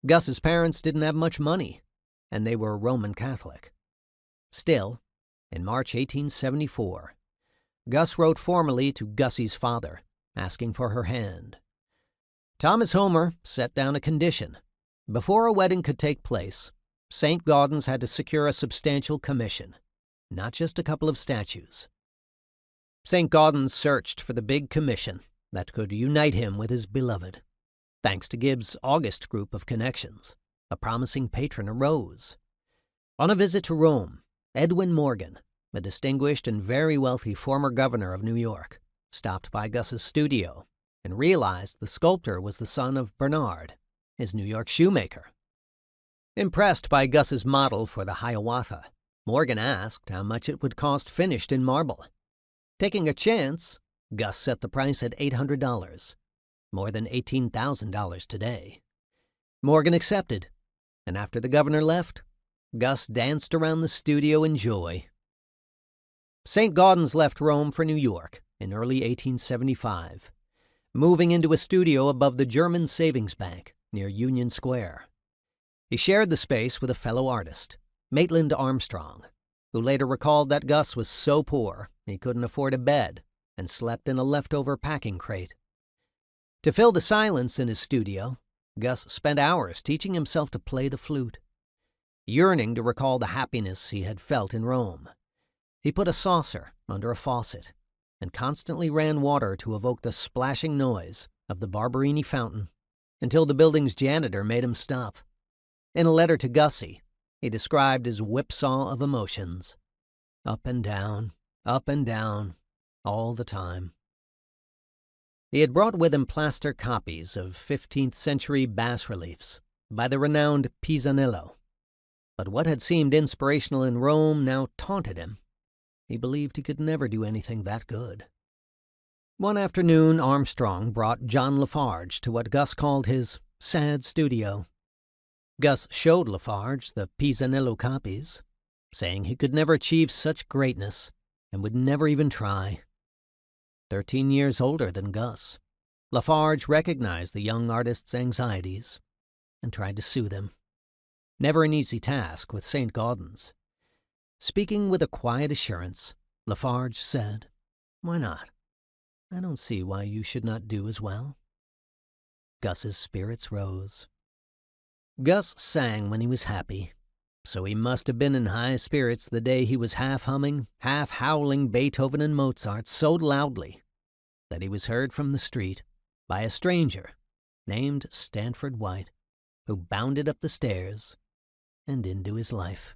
Gus's parents didn't have much money, and they were Roman Catholic. Still, in March 1874, Gus wrote formally to Gussie's father, asking for her hand. Thomas Homer set down a condition. Before a wedding could take place, Saint-Gaudens had to secure a substantial commission, not just a couple of statues. Saint-Gaudens searched for the big commission that could unite him with his beloved. Thanks to Gibbs' august group of connections, a promising patron arose. On a visit to Rome, Edwin Morgan, a distinguished and very wealthy former governor of New York, stopped by Gus's studio and realized the sculptor was the son of Bernard, his New York shoemaker. Impressed by Gus's model for the Hiawatha, Morgan asked how much it would cost finished in marble. Taking a chance, Gus set the price at $800, more than $18,000 today. Morgan accepted, and after the governor left, Gus danced around the studio in joy. Saint-Gaudens left Rome for New York in early 1875, moving into a studio above the German Savings Bank near Union Square. He shared the space with a fellow artist, Maitland Armstrong, who later recalled that Gus was so poor he couldn't afford a bed and slept in a leftover packing crate. To fill the silence in his studio, Gus spent hours teaching himself to play the flute. Yearning to recall the happiness he had felt in Rome, he put a saucer under a faucet and constantly ran water to evoke the splashing noise of the Barberini fountain until the building's janitor made him stop. In a letter to Gussie, he described his whipsaw of emotions. Up and down, all the time. He had brought with him plaster copies of 15th century bas-reliefs by the renowned Pisanello. But what had seemed inspirational in Rome now taunted him. He believed he could never do anything that good. One afternoon, Armstrong brought John Lafarge to what Gus called his sad studio. Gus showed Lafarge the Pisanello copies, saying he could never achieve such greatness and would never even try. 13 years older than Gus, Lafarge recognized the young artist's anxieties and tried to soothe him. Never an easy task with Saint-Gaudens. Speaking with a quiet assurance, Lafarge said, "Why not? I don't see why you should not do as well." Gus's spirits rose. Gus sang when he was happy, so he must have been in high spirits the day he was half-humming, half-howling Beethoven and Mozart so loudly that he was heard from the street by a stranger named Stanford White, who bounded up the stairs and into his life.